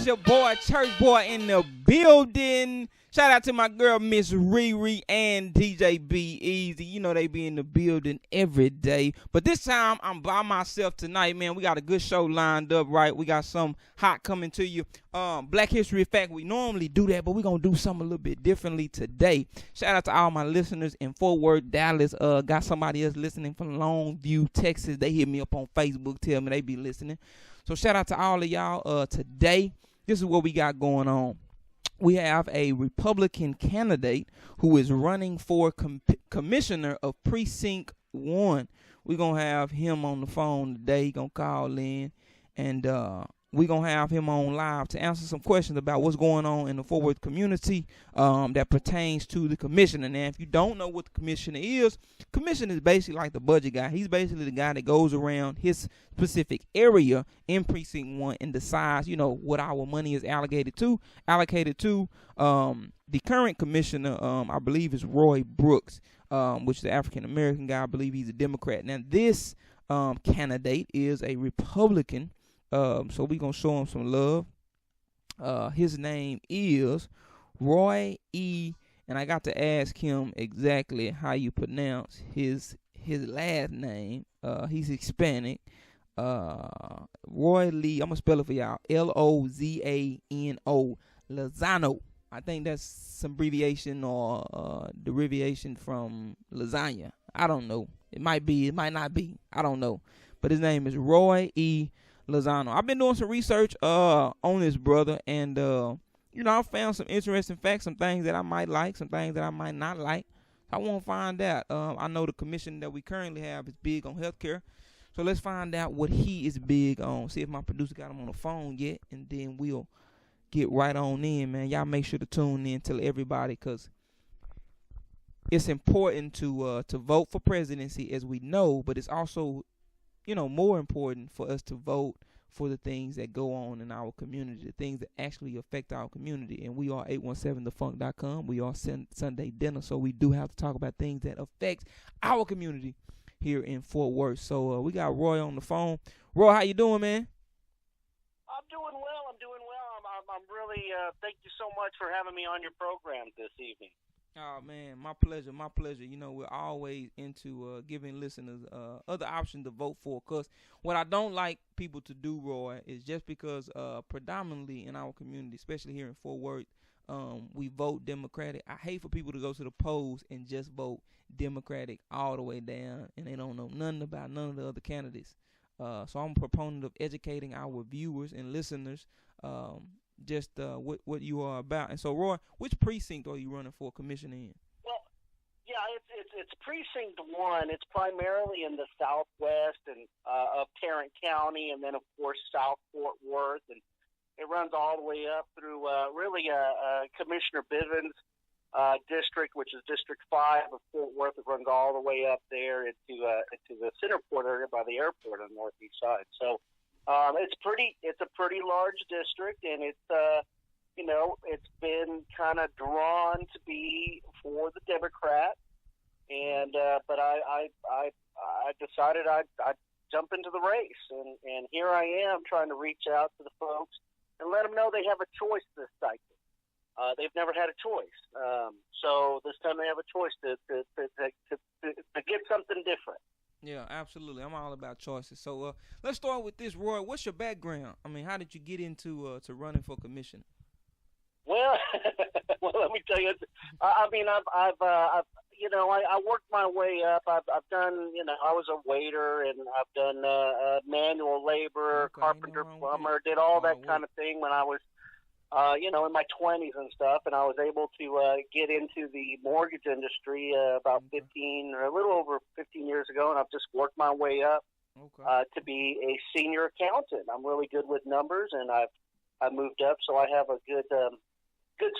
your boy, Church Boi in the building. Shout out to my girl, Miss Riri and DJ B Easy. You know they be in the building every day. But this time, I'm by myself tonight, man. We got a good show lined up, right? We got some hot coming to you. Black History Fact, we normally do that, but we're going to do something a little bit differently today. Shout out to all my listeners in Fort Worth, Dallas. Got somebody else listening from Longview, Texas. They hit me up on Facebook, tell me they be listening. So shout out to all of y'all. Today, this is what we got going on. We have a Republican candidate who is running for commissioner of Precinct 1. We're going to have him on the phone today. He's going to call in, and we're going to have him on live to answer some questions about what's going on in the Fort Worth community that pertains to the commissioner. Now, if you don't know what the commissioner is basically like the budget guy. He's basically the guy that goes around his specific area in Precinct 1 and decides, you know, what our money is allocated to. The current commissioner, I believe, is Roy Brooks, which is the African-American guy. I believe he's a Democrat. Now, this candidate is a Republican. So we're going to show him some love. His name is Roy E. And I got to ask him exactly how you pronounce his last name. He's Hispanic. Roy Lee, I'm going to spell it for y'all. Lozano. Lozano. I think that's some abbreviation or derivation from lasagna. I don't know. It might be. It might not be. I don't know. But his name is Roy E. Lozano. I've been doing some research on this brother, and you know, I found some interesting facts, some things that I might like, some things that I might not like. I want to find out. I know the commission that we currently have is big on healthcare, so let's find out what he is big on. See if my producer got him on the phone yet, and then we'll get right on in, man. Y'all make sure to tune in, tell everybody, because it's important to vote for presidency, as we know, but it's also, you know, more important for us to vote for the things that go on in our community, the things that actually affect our community. And we are 817thefunk.com. We are Sunday Dinner, so we do have to talk about things that affect our community here in Fort Worth. So we got Roy on the phone. Roy, how you doing, man? I'm doing well. I'm really, thank you so much for having me on your program this evening. Oh, man, my pleasure, my pleasure. You know, we're always into giving listeners other options to vote for, because what I don't like people to do, Roy, is just because predominantly in our community, especially here in Fort Worth, we vote Democratic. I hate for people to go to the polls and just vote Democratic all the way down, and they don't know nothing about none of the other candidates. So I'm a proponent of educating our viewers and listeners just what you are about. And so, Roy, which precinct are you running for commissioner in? Well, yeah, it's Precinct 1. It's primarily in the southwest and of Tarrant County, and then, of course, South Fort Worth. And it runs all the way up through Commissioner Bivens' district, which is District 5 of Fort Worth. It runs all the way up there into the Centerport area by the airport on the northeast side. So it's a pretty large district, and it's been kind of drawn to be for the Democrat, and but I decided I'd jump into the race, and here I am trying to reach out to the folks and let them know they have a choice this cycle. They've never had a choice, so this time they have a choice to get something different. Yeah, absolutely. I'm all about choices. So let's start with this, Roy. What's your background? I mean, how did you get into to running for commissioner? Well, let me tell you. I mean, I've worked my way up. I've done, I was a waiter, and I've done manual labor, carpenter, plumber, did all that kind of thing when I was, in my 20s and stuff, and I was able to get into the mortgage industry about 15 or a little over 15 years ago, and I've just worked my way up to be a senior accountant. I'm really good with numbers, and I've moved up, so I have a good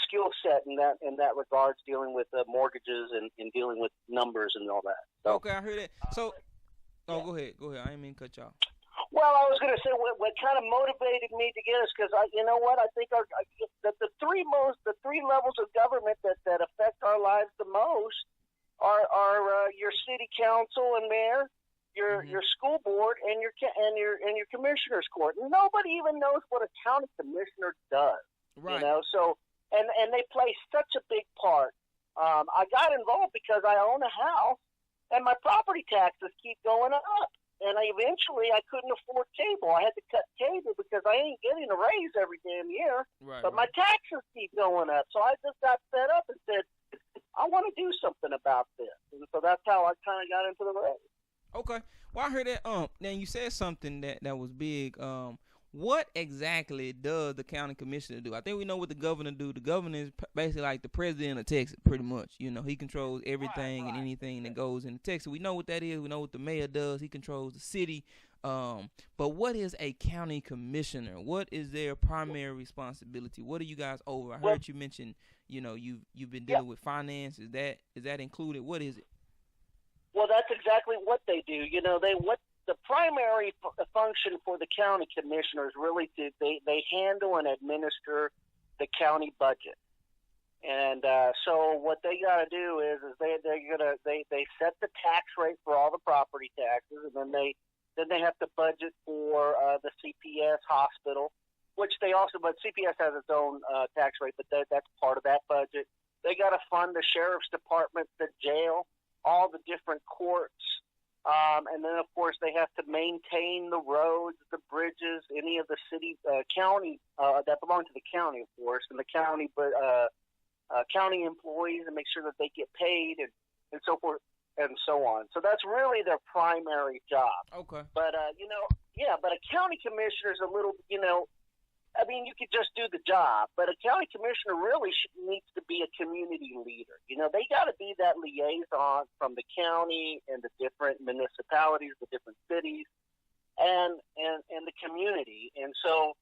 skill set in that regards, dealing with mortgages and dealing with numbers and all that. So, okay, I heard that. So, go ahead. I didn't mean to cut you off. Well, I was going to say what kind of motivated me to get us, because I think the three levels of government that affect our lives the most are your city council and mayor, your school board and your commissioner's court. Nobody even knows what a county commissioner does. Right. You know, so and they play such a big part. I got involved because I own a house and my property taxes keep going up. And eventually I couldn't afford cable. I had to cut cable because I ain't getting a raise every damn year. Right, but my taxes keep going up. So I just got fed up and said, I want to do something about this. And so that's how I kind of got into the race. Okay. Well, I heard that. Then you said something that was big. What exactly does the county commissioner do? I think we know what the governor do. The governor is basically like the president of Texas, pretty much. You know, he controls everything and anything that goes into Texas. We know what that is. We know what the mayor does. He controls the city. But what is a county commissioner? What is their primary responsibility? What are you guys over? I heard you mention, you know, you've been dealing with finance. Is that included? What is it? Well, that's exactly what they do. You know, the primary function for the county commissioners really they handle and administer the county budget. And so what they got to do is they set the tax rate for all the property taxes, and then they have to budget for the CPS hospital, which but CPS has its own tax rate, but that's part of that budget. They got to fund the sheriff's department, the jail, all the different courts, and then of course they have to maintain the roads, the bridges, any of the city, county that belong to the county, of course, and the county, but county employees, and make sure that they get paid and so forth and so on. So that's really their primary job. Okay. But but a county commissioner is a little, I mean, you could just do the job, but a county commissioner really needs to be a community leader. You know, they got to be that liaison from the county and the different municipalities, the different cities, and the community. And so,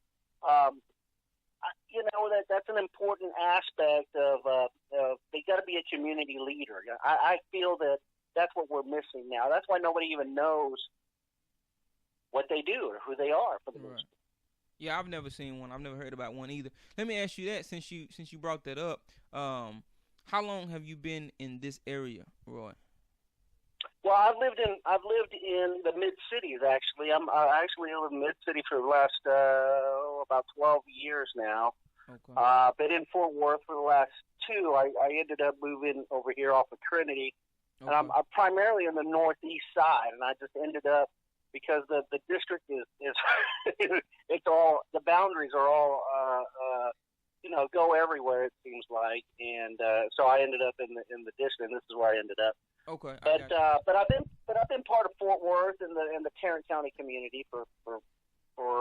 that's an important aspect of they got to be a community leader. I feel that that's what we're missing now. That's why nobody even knows what they do or who they are for the most part. Yeah, I've never seen one. I've never heard about one either. Let me ask you that since you brought that up. How long have you been in this area, Roy? Well, I've lived in the mid cities actually. I actually live in mid city for the last about 12 years now. Okay. Been in Fort Worth for the last 2. I ended up moving over here off of Trinity, and I'm primarily on the northeast side, and I just ended up. Because the district is it's all, the boundaries are all go everywhere, it seems like, and so I ended up in the district, and this is where I ended up. Okay. But I've been part of Fort Worth and the Tarrant County community for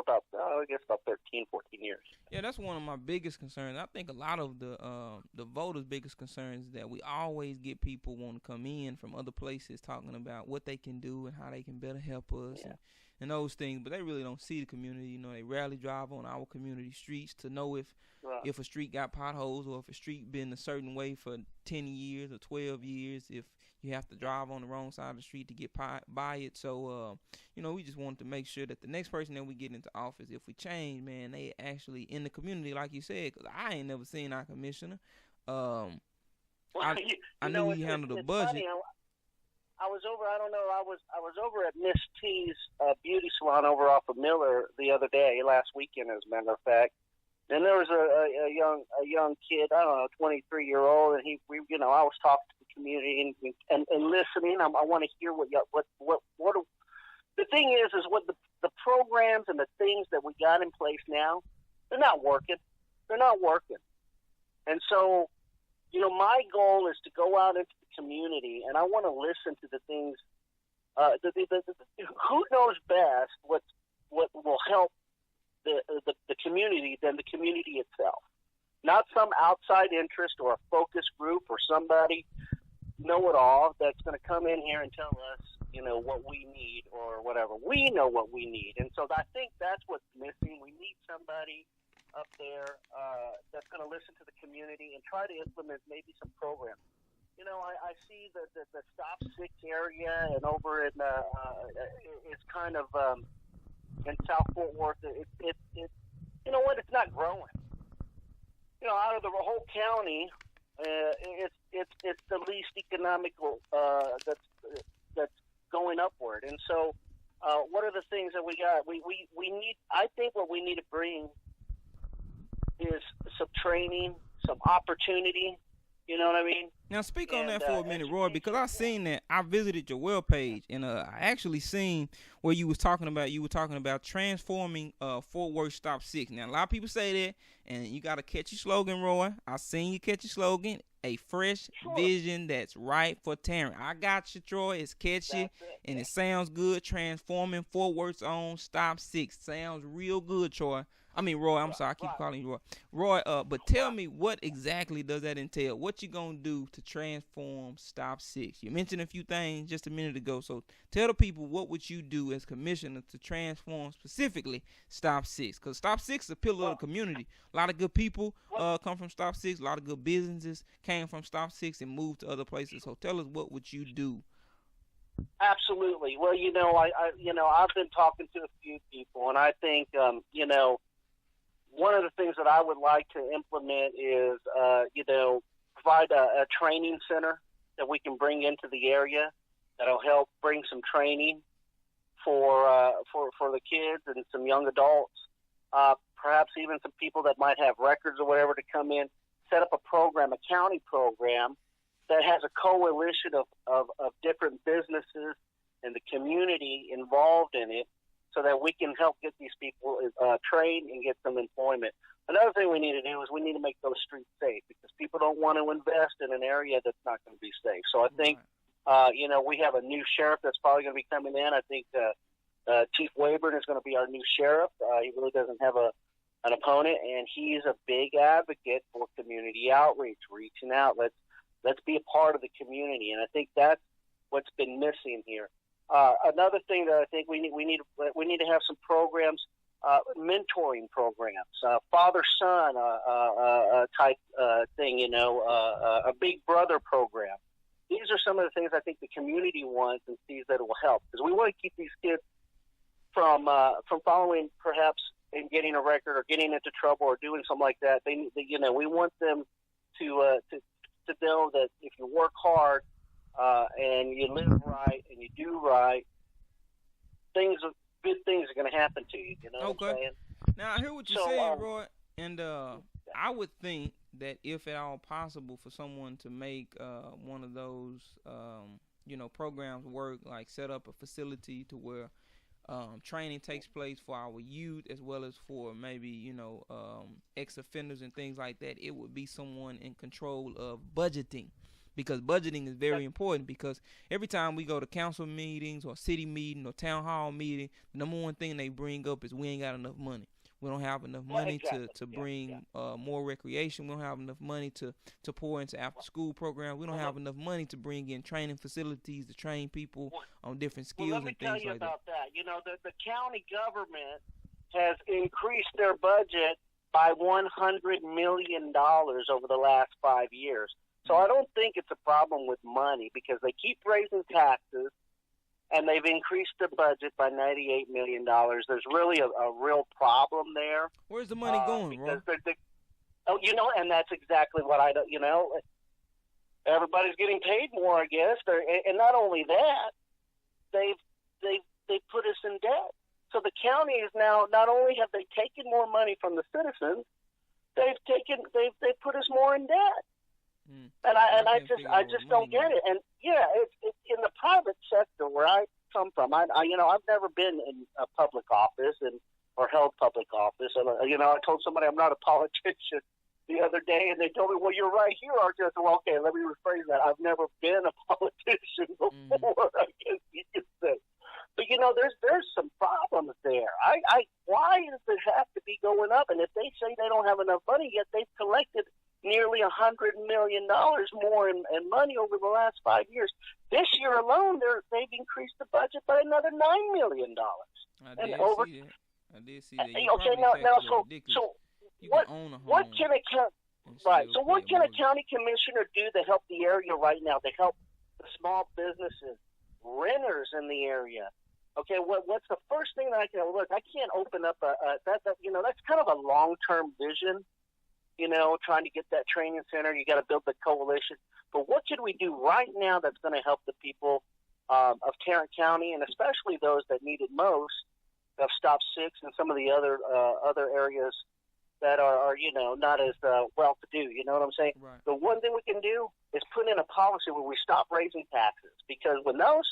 about I guess about 13, 14 years. Yeah, that's one of my biggest concerns. I think a lot of the voters' biggest concerns is that we always get people want to come in from other places talking about what they can do and how they can better help us and those things, but they really don't see the community. You know, they rarely drive on our community streets to know if a street got potholes or if a street been a certain way for 10 years or 12 years, if you have to drive on the wrong side of the street to get by it. So, we just wanted to make sure that the next person that we get into office, if we change, man, they actually in the community, like you said, because I ain't never seen our commissioner. I knew he handled the budget. Funny, I was over at Miss T's beauty salon over off of Miller the other day, last weekend, as a matter of fact. And there was a young kid, I don't know, 23-year-old, and I was talking to the community and listening. I want to hear what the thing is what the programs and the things that we got in place now, they're not working. They're not working. And so, my goal is to go out into the community, and I want to listen to the things. Who knows best what will help the community than the community itself? Not some outside interest or a focus group or somebody know-it-all that's going to come in here and tell us, what we need or whatever. We know what we need, and so I think that's what's missing. We need somebody up there that's going to listen to the community and try to implement maybe some programs. I see the Stop Sick area, and over in it's kind of in South Fort Worth. It's it's not growing. Out of the whole county, it's the least economical. That's going upward. And so, what are the things that we got? We need. I think what we need to bring is some training, some opportunity. You know what I mean? Now speak on that for a minute, Roy, because I seen that. I visited your web page, and I actually seen where you were talking about transforming Fort Worth Stop 6. Now a lot of people say that, and you got a catchy slogan, Roy. I seen you catchy slogan, a fresh vision that's right for Tarrant. I got you, Troy. It's catchy and it sounds good. Transforming Fort Worth's own Stop 6 sounds real good, Troy. I mean, Roy, I'm sorry, I keep calling you Roy. Roy, but tell me, what exactly does that entail? What you gonna do to transform Stop 6? You mentioned a few things just a minute ago, so tell the people, what would you do as commissioner to transform specifically Stop 6? Because Stop 6 is a pillar of the community. A lot of good people come from Stop 6. A lot of good businesses came from Stop 6 and moved to other places. So tell us, what would you do? Absolutely. Well, I've been talking to a few people, and I think, one of the things that I would like to implement is, provide a training center that we can bring into the area that'll help bring some training for the kids and some young adults, perhaps even some people that might have records or whatever to come in, set up a program, a county program that has a coalition of different businesses and the community involved in it, so that we can help get these people trained and get some employment. Another thing we need to do is we need to make those streets safe, because people don't want to invest in an area that's not going to be safe. So I think, we have a new sheriff that's probably going to be coming in. I think Chief Wayburn is going to be our new sheriff. He really doesn't have an opponent, and he's a big advocate for community outreach, reaching out. Let's be a part of the community, and I think that's what's been missing here. Another thing that I think we need to have some programs, mentoring programs, father-son type thing, a big brother program. These are some of the things I think the community wants and sees that it will help, because we want to keep these kids from following perhaps and getting a record or getting into trouble or doing something like that. We want them to know that if you work hard, and you live right and you do right, good things are going to happen to you. You know what I'm saying? Now, I hear what you're saying, Roy, and I would think that if at all possible for someone to make one of those, programs work, like set up a facility to where training takes place for our youth as well as for maybe, ex-offenders and things like that, it would be someone in control of budgeting. Because budgeting is very important, because every time we go to council meetings or city meeting or town hall meeting, the number one thing they bring up is we ain't got enough money. We don't have enough money to bring more recreation. We don't have enough money to pour into after-school programs. We don't have enough money to bring in training facilities to train people on different skills and things like that. Let me tell you about that. The county government has increased their budget by $100 million over the last 5 years. So I don't think it's a problem with money, because they keep raising taxes, and they've increased the budget by $98 million. There's really a real problem there. Where's the money going, Roy? And that's exactly what I don't, everybody's getting paid more, I guess. And not only that, they've put us in debt. So the county is now, not only have they taken more money from the citizens, they've put us more in debt. And I just don't get it. And it's in the private sector where I come from. I've never been in a public office or held public office. And I told somebody I'm not a politician the other day, and they told me, "Well, you're right here, aren't you?" I said, "Well, okay, let me rephrase that. I've never been a politician before, I guess you could say." But there's some problems there. Why does it have to be going up? And if they say they don't have enough money, yet they've collected nearly $100 million more in money over the last 5 years. This year alone, they've increased the budget by another $9 million. I did see that. Okay, so what can a county commissioner do to help the area right now, to help the small businesses, renters in the area? Okay, what's the first thing that I can look? I can't open up that's kind of a long-term vision. Trying to get that training center, you got to build the coalition. But what can we do right now that's going to help the people of Tarrant County, and especially those that need it most, of Stop 6 and some of the other areas that are not as well-to-do. You know what I'm saying? Right. The one thing we can do is put in a policy where we stop raising taxes, because when those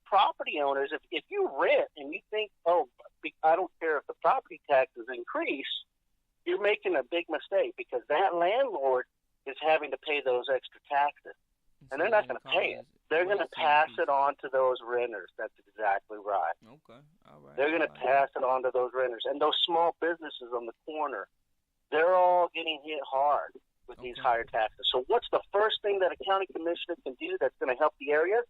property owners, if you rent and you think, oh, I don't care if the property taxes increase, you're making a big mistake, because that landlord is having to pay those extra taxes. And they're not going to pay it. They're going to pass it on to those renters. That's exactly right. Okay. All right. They're going to pass it on to those renters. And those small businesses on the corner, they're all getting hit hard with these higher taxes. So what's the first thing that a county commissioner can do that's going to help the area?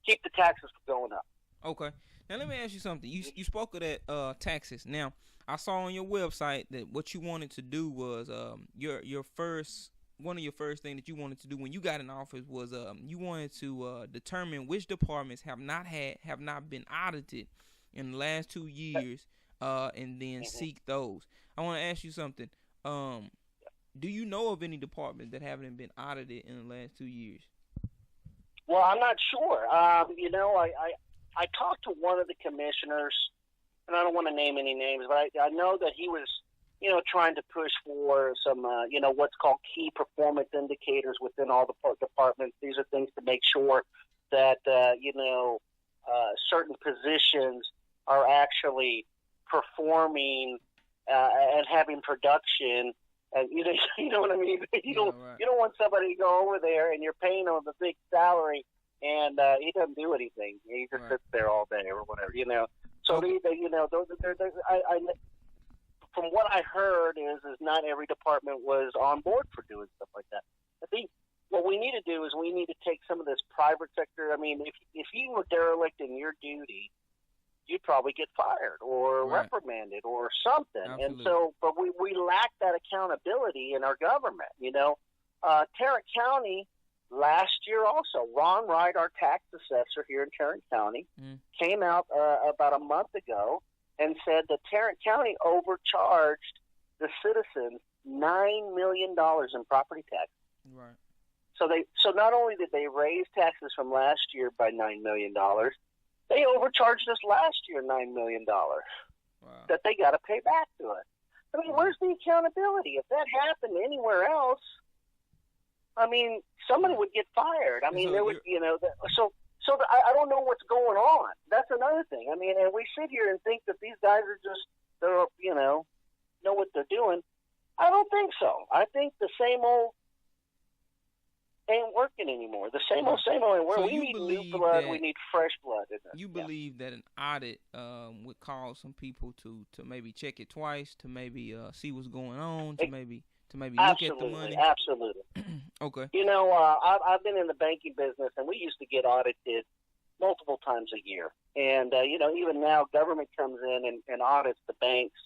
Keep the taxes from going up. Okay. Now let me ask you something. You spoke of that taxes. Now I saw on your website that what you wanted to do was one of your first things that you wanted to do when you got in office was you wanted to determine which departments have not been audited in the last 2 years, and then seek those. I want to ask you something. Do you know of any departments that haven't been audited in the last 2 years? Well, I'm not sure. I talked to one of the commissioners, and I don't want to name any names, but I know that he was trying to push for some, what's called key performance indicators within all the departments. These are things to make sure that, certain positions are actually performing and having production. And you know what I mean? You don't want somebody to go over there and you're paying him a big salary and he doesn't do anything. He just sits there all day or whatever, So from what I heard is not every department was on board for doing stuff like that. I think what we need to do is we need to take some of this private sector. I mean, if you were derelict in your duty, you'd probably get fired or reprimanded or something. Absolutely. And so, but we lack that accountability in our government. Tarrant County last year also, Ron Wright, our tax assessor here in Tarrant County, came out about a month ago and said that Tarrant County overcharged the citizens $9 million in property taxes. Right. So not only did they raise taxes from last year by $9 million, they overcharged us last year $9 million that they got to pay back to us. I mean, where's the accountability? If that happened anywhere else, I mean, somebody would get fired. I mean, So there would, So I don't know what's going on. That's another thing. I mean, and we sit here and think that these guys are just, know what they're doing. I don't think so. I think the same old ain't working anymore. The same old ain't working. So we need new blood. We need fresh blood in this. You believe that an audit would cause some people to maybe check it twice, to maybe see what's going on, to maybe look at the money? Absolutely. Okay. I've been in the banking business, and we used to get audited multiple times a year. And, even now, government comes in and audits the banks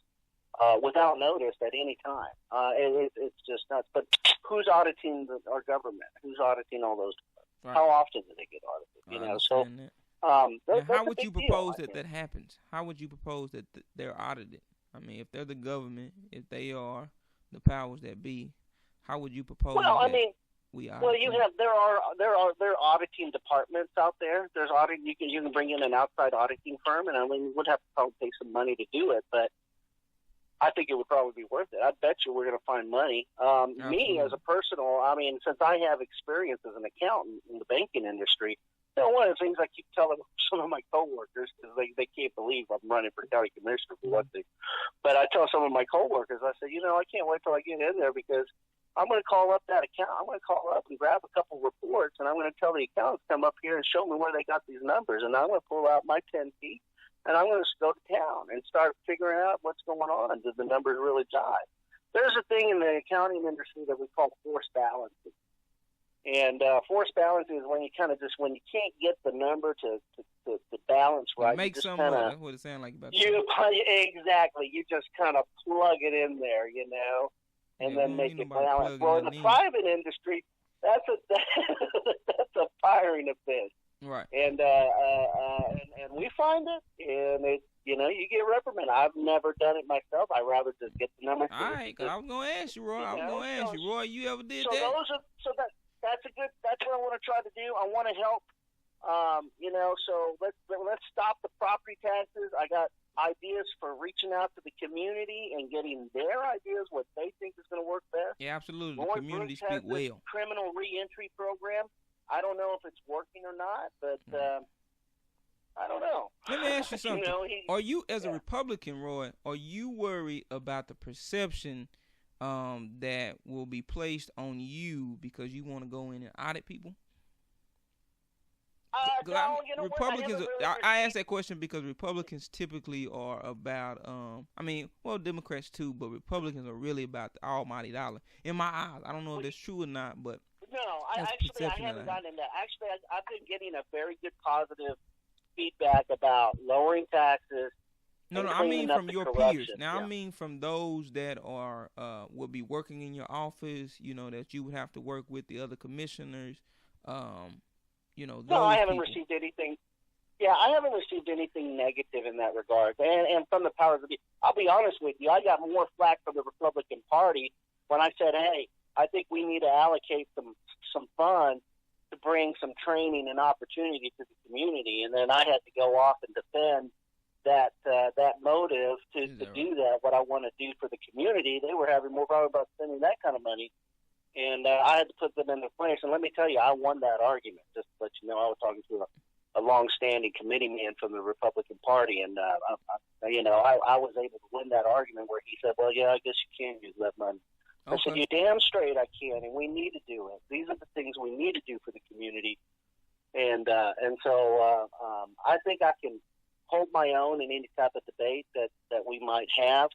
without notice at any time. It's just nuts. But who's auditing our government? Who's auditing all those? Right. How often do they get audited? So how would you propose that happens? How would you propose that they're audited? I mean, if they're the government, if they are the powers that be, how would you propose? Well, I mean, there are auditing departments out there. There's auditing. You can bring in an outside auditing firm, and I mean, we'd have to probably pay some money to do it, but I think it would probably be worth it. I bet you we're going to find money. Me as a personal, I mean, since I have experience as an accountant in the banking industry, one of the things I keep telling some of my coworkers, because they can't believe I'm running for county commissioner for one thing, but I tell some of my coworkers, I say, I can't wait till I get in there, because I'm going to call up that account. I'm going to call up and grab a couple reports, and I'm going to tell the accountants to come up here and show me where they got these numbers, and I'm going to pull out my 10 feet, and I'm going to go to town and start figuring out what's going on. Did the numbers really jive? There's a thing in the accounting industry that we call forced balancing. And forced balancing is when you when you can't get the number to balance right. Make some money. That's what it sounds like about Exactly. You just kind of plug it in there, and then make it balance. Well, in the private industry, that's a firing of fish. Right. And we find it, and it, you get reprimanded. I've never done it myself. I'd rather just get the number. All right, because I was going to ask you, Roy. Roy, you ever did that? That's what I want to try to do. I want to help So let's stop the property taxes. I got ideas for reaching out to the community and getting their ideas, what they think is going to work best. Yeah, absolutely. The community speak well. Criminal reentry program. I don't know if it's working or not, but I don't know. Let me ask you something. Are you, as a Republican, Roy, are you worried about the perception that will be placed on you because you want to go in and audit people? No, Republicans. I ask that question because Republicans typically are about. Democrats too, but Republicans are really about the almighty dollar. In my eyes, I don't know if that's true or not, but no, I haven't gotten into that. Actually, I've been getting a very good positive feedback about lowering taxes. No, I mean from your peers. Now, I mean from those that are will be working in your office. That you would have to work with the other commissioners. No, I haven't received anything. Yeah, I haven't received anything negative in that regard. And from the powers that be, I'll be honest with you, I got more flack from the Republican Party when I said, hey, I think we need to allocate some funds to bring some training and opportunity to the community. And then I had to go off and defend that motive to do that, what I want to do for the community. They were having more problem about spending that kind of money. And I had to put them into place. And let me tell you, I won that argument. Just to let you know, I was talking to a long-standing committee man from the Republican Party, and I was able to win that argument where he said, "Well, yeah, I guess you can use that money." Okay. I said, "You're damn straight I can, and we need to do it. These are the things we need to do for the community." And so I think I can hold my own in any type of debate that we might have.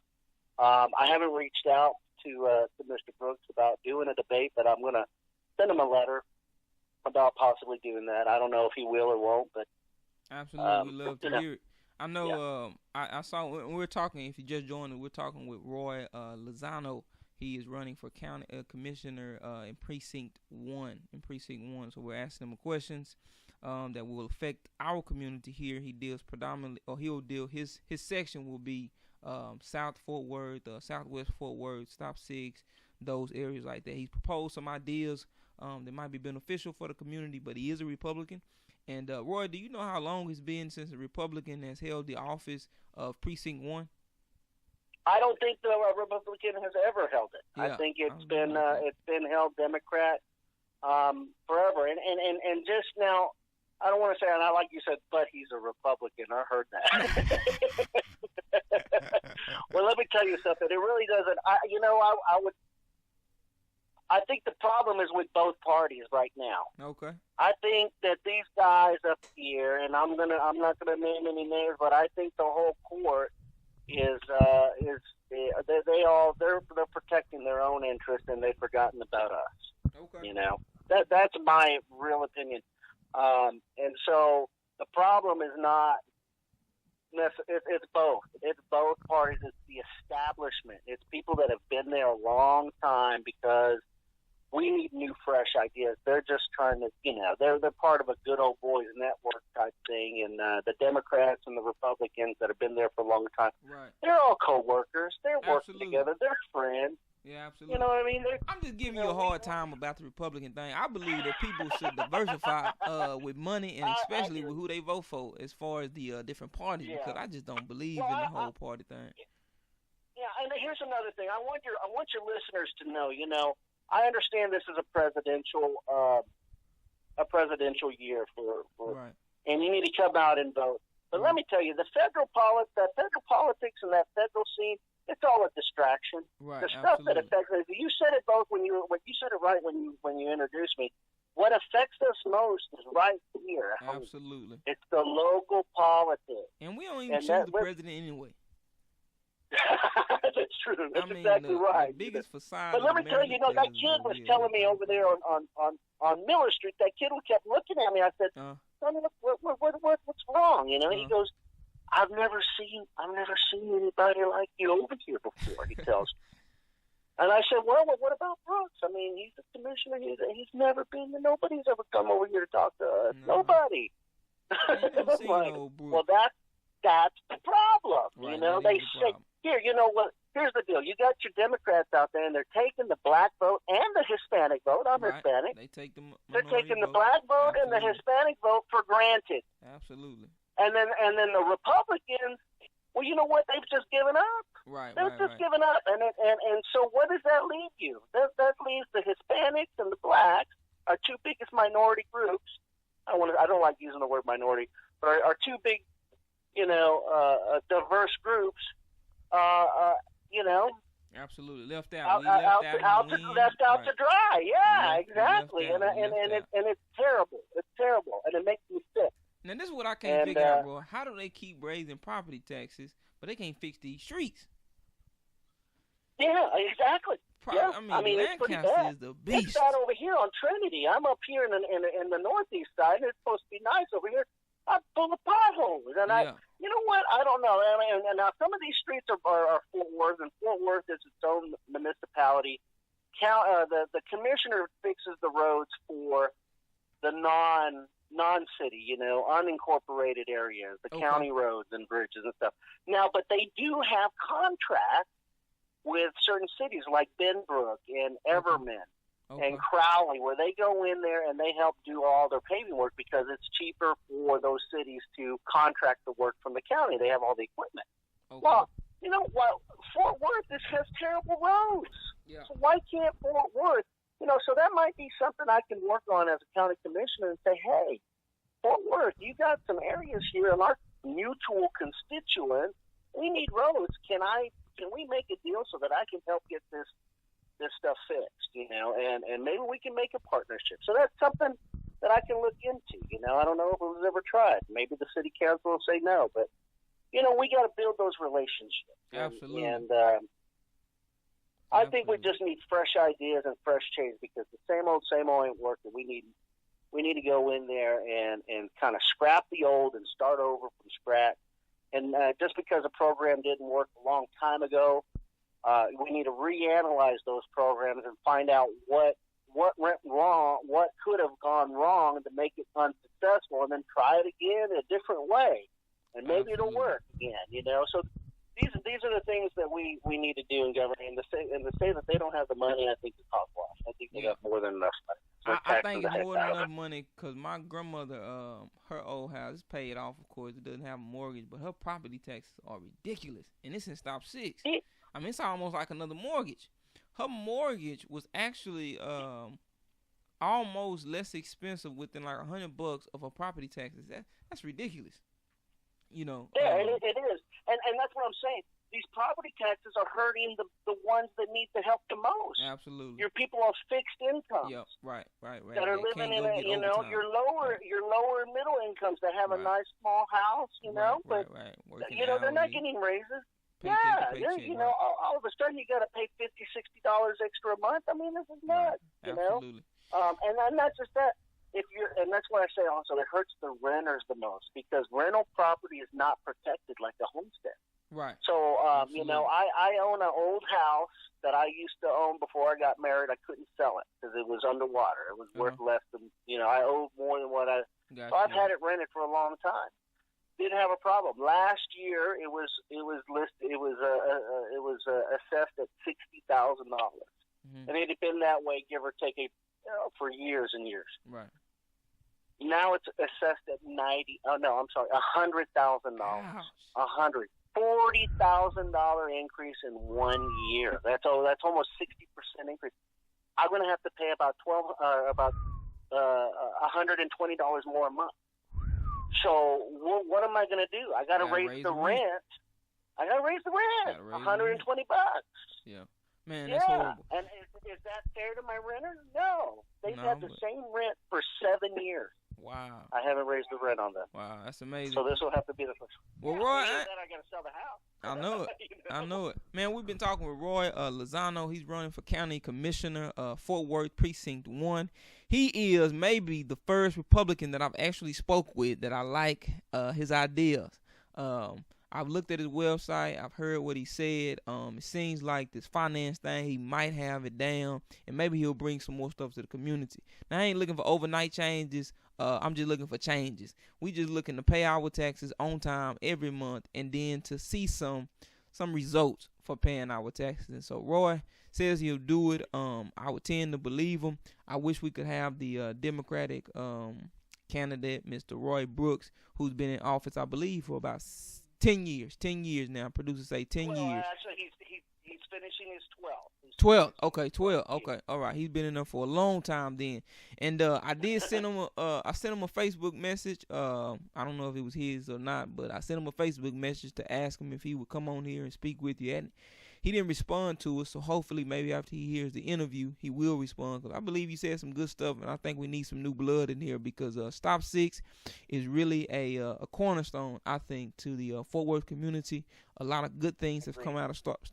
I haven't reached out to Mr. Brooks about doing a debate, but I'm going to send him a letter about possibly doing that. I don't know if he will or won't, but absolutely love to hear it. I know. I saw when we're talking. If you just joined, we're talking with Roy Lozano. He is running for county commissioner in precinct 1. So we're asking him questions that will affect our community here. He deals predominantly, or he'll deal his section will be South Fort Worth, Southwest Fort Worth, Stop 6, those areas like that. He's proposed some ideas that might be beneficial for the community, but he is a Republican. And Roy, do you know how long it's been since a Republican has held the office of Precinct 1? I don't think the Republican has ever held it. Yeah, I think it's been held Democrat forever. And just now, I don't want to say, and I like you said, but he's a Republican. I heard that. Well, let me tell you something. It really doesn't. I think the problem is with both parties right now. Okay. I think that these guys up here, and I'm not gonna name any names, but I think the whole court they're protecting their own interest, and they've forgotten about us. Okay. That's my real opinion. And so the problem is not. It's both. It's both parties. It's the establishment. It's people that have been there a long time because we need new, fresh ideas. They're just trying to, they're part of a good old boys network type thing. And the Democrats and the Republicans that have been there for a long time, right? They're all co-workers. They're working together. They're friends. Yeah, absolutely. You know what I mean? I'm just giving you a hard time about the Republican thing. I believe that people should diversify with money and especially with who they vote for as far as the different parties, because I just don't believe in the whole party thing. Yeah, and here's another thing. I want your listeners to know, I understand this is a presidential year for right. And you need to come out and vote. But let me tell you, the federal politics and that federal scene, it's all a distraction. Right, the stuff that affects us. You said it both when you said it right when you introduced me. What affects us most is right here. Absolutely. It's the local politics. And we don't even choose the president anyway. That's true. That's exactly right. The biggest facade. But let me tell you, that kid was telling me over there on Miller Street. That kid kept looking at me. I said, "Son, what's wrong?" He goes, I've never seen anybody like you over here before. He tells me. And I said, well, what about Brooks? I mean, he's the commissioner. He's never been. Nobody's ever come over here to talk to us. No. Nobody. Well, that's the problem. Right, they say, here, you know what? here's the deal. You got your Democrats out there, and they're taking the black vote and the Hispanic vote. I'm right. Hispanic. They're taking the vote. black vote Absolutely. and the Hispanic vote for granted. Absolutely. And then the Republicans, well, you know what? They've just given up. Right. They've just given up. And so what does that leave you? That leaves the Hispanics and the blacks, our two biggest minority groups. I don't like using the word minority, but our two big, diverse groups. Absolutely left out. Left out to dry. Yeah, Left- exactly. left out, And it's terrible. It's terrible, and it makes me sick. Now this is what I can't figure out, bro. How do they keep raising property taxes, but they can't fix these streets? Yeah, exactly. I mean, it's pretty bad. Is the beast. It's bad over here on Trinity. I'm up here in the northeast side, and it's supposed to be nice over here. I'm full of potholes, and you know what? I don't know. I mean, and now some of these streets are Fort Worth, and Fort Worth is its own municipality. The commissioner fixes the roads for the non-city, unincorporated areas, the county roads and bridges and stuff. Now, but they do have contracts with certain cities like Benbrook and Everman and Crowley, where they go in there and they help do all their paving work because it's cheaper for those cities to contract the work from the county. They have all the equipment. Okay. Well, you know what? Fort Worth has terrible roads. Yeah. So why can't Fort Worth? So that might be something I can work on as a county commissioner and say, hey, Fort Worth, you got some areas here in our mutual constituents. We need roads. Can we make a deal so that I can help get this stuff fixed, and maybe we can make a partnership. So that's something that I can look into, I don't know if it was ever tried. Maybe the city council will say no, but, we got to build those relationships. Absolutely. And I think we just need fresh ideas and fresh change because the same old ain't working. We need to go in there and kind of scrap the old and start over from scratch. And just because a program didn't work a long time ago, we need to reanalyze those programs and find out what went wrong, what could have gone wrong to make it unsuccessful, and then try it again a different way, and maybe it'll work again. So these are the things that we need to do in government. And to say that they don't have the money, I think is hogwash. I think they got more than enough money. So I think it's more than enough money because my grandmother, her old house is paid off. Of course, it doesn't have a mortgage, but her property taxes are ridiculous, and it's in stop 6. I mean, it's almost like another mortgage. Her mortgage was actually almost less expensive within like $100 of her property taxes. That's ridiculous. Yeah, it is, and that's what I'm saying. These property taxes are hurting the ones that need the help the most. Absolutely. Your people on fixed incomes. Yep. Right. That are living in your lower middle incomes that have a nice small house, but they're not getting raises. All of a sudden you got to pay $50-$60 extra a month. I mean, this is nuts. Absolutely. And not just that. And that's why I say also it hurts the renters the most because rental property is not protected like the homestead. Right. So, I own an old house that I used to own before I got married. I couldn't sell it because it was underwater. It was worth less than, I owed more than what I. So I've had it rented for a long time. Didn't have a problem. Last year it was listed. It was assessed at $60,000, and it had been that way, give or take, for years and years. Right. Now it's assessed at $100,000. $40,000 increase in 1 year. That's almost 60% increase. I'm going to have to pay about $120 more a month. So what am I going to do? I got to raise the rent. I got to raise the rent. $120. Yeah. Man, that's horrible. And is that fair to my renters? No. They've had the same rent for 7 years. Wow. I haven't raised the rent on them. Wow, that's amazing. So this will have to be the first. Well, Roy, I got to sell the house. I know it. I know it. Man, we've been talking with Roy Lozano. He's running for county commissioner, Fort Worth Precinct 1. He is maybe the first Republican that I've actually spoke with that I like his ideas. I've looked at his website. I've heard what he said. It seems like this finance thing, he might have it down, and maybe he'll bring some more stuff to the community. Now, I ain't looking for overnight changes. I'm just looking for changes. We just looking to pay our taxes on time every month, and then to see some results for paying our taxes. And so Roy says he'll do it. I would tend to believe him. I wish we could have the Democratic candidate, Mr. Roy Brooks, who's been in office, I believe, for about 10 years. 10 years now. Producers say 10 years. Actually, he's finishing his 12th. 12. Okay, 12. Okay, all right. He's been in there for a long time then. And I did send him I sent him a Facebook message. I don't know if it was his or not, but I sent him a Facebook message to ask him if he would come on here and speak with you. And he didn't respond to us, so hopefully maybe after he hears the interview, he will respond. Because I believe he said some good stuff, and I think we need some new blood in here because Stop 6 is really a cornerstone, I think, to the Fort Worth community. A lot of good things have come out of Stop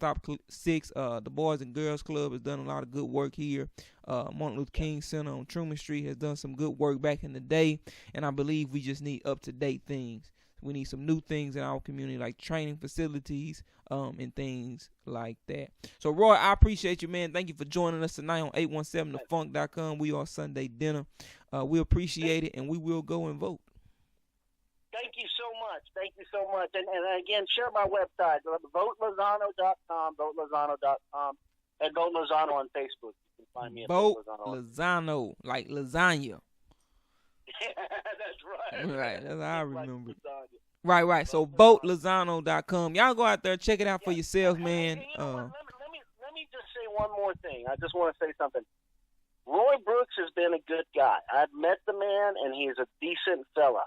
6. The Boys and Girls Club has done a lot of good work here. Martin Luther King Center on Truman Street has done some good work back in the day, and I believe we just need up-to-date things. We need some new things in our community, like training facilities and things like that. So, Roy, I appreciate you, man. Thank you for joining us tonight on 817thefunk.com. We are Sunday Dinner. We appreciate it, and we will go and vote. Thank you so much. Thank you so much. And again, share my website, votelozano.com, votelozano.com, and Vote Lozano on Facebook. You can find me at Vote Lozano, like lasagna. That's right. Right, that's how I remember. Right. So votelozano.com. Y'all go out there, check it out for yourselves, man. Let me just say one more thing. I just want to say something. Roy Brooks has been a good guy. I've met the man, and he's a decent fella.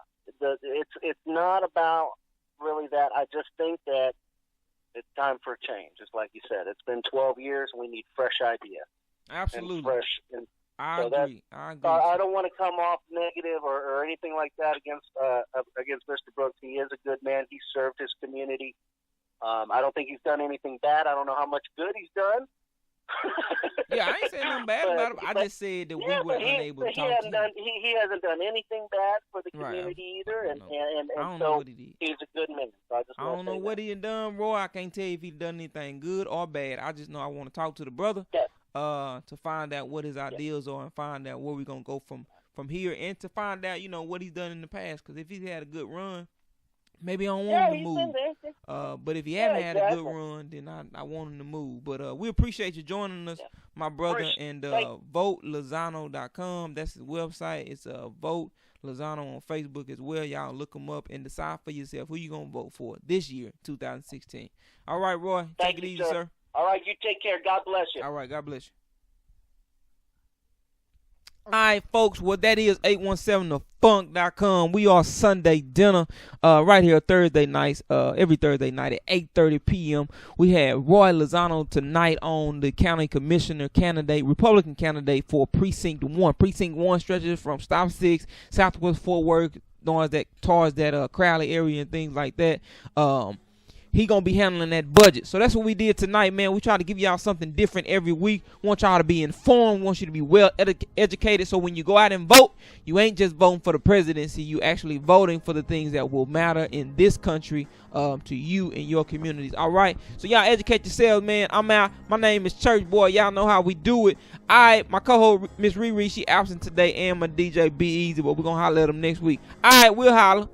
It's not about really that. I just think that it's time for a change. Just like you said, it's been 12 years, and we need fresh ideas. Absolutely. And fresh. I agree. I don't want to come off negative or anything like that against Mr. Brooks. He is a good man. He served his community. I don't think he's done anything bad. I don't know how much good he's done. Yeah, I ain't saying nothing bad about him. I just said that we were unable to talk to him. He hasn't done anything bad for the community either, and I don't so know what he did. He's a good man. So I don't know what he done, Roy. I can't tell you if he done anything good or bad. I just know I want to talk to the brother. Yes. To find out what his ideals are and find out where we're going to go from here, and to find out, what he's done in the past. Because if he's had a good run, maybe I don't want him to move. But if he hasn't had a good run, then I want him to move. But we appreciate you joining us, my brother. And votelozano.com, that's his website. It's Vote Lozano on Facebook as well. Y'all look him up and decide for yourself who you going to vote for this year, 2016. All right, Roy. Take it easy, sir. All right, you take care. God bless you. All right, God bless you. All right, folks. Well, that is 817thefunk.com. We are Sunday Dinner right here Thursday nights, every Thursday night at 8:30 p.m. We had Roy Lozano tonight on the county commissioner candidate, Republican candidate for Precinct 1. Precinct 1 stretches from Stop 6, Southwest Fort Worth, towards that Crowley area and things like that. He gonna be handling that budget. So that's what we did tonight, man. We try to give y'all something different every week. Want y'all to be informed. Want you to be well educated. So when you go out and vote, you ain't just voting for the presidency. You actually voting for the things that will matter in this country to you and your communities. All right. So y'all educate yourselves, man. I'm out. My name is Church Boi. Y'all know how we do it. My co-host Miss Riri, she absent today, and my DJ Be Easy. But we're gonna holler at them next week. All right, we'll holler.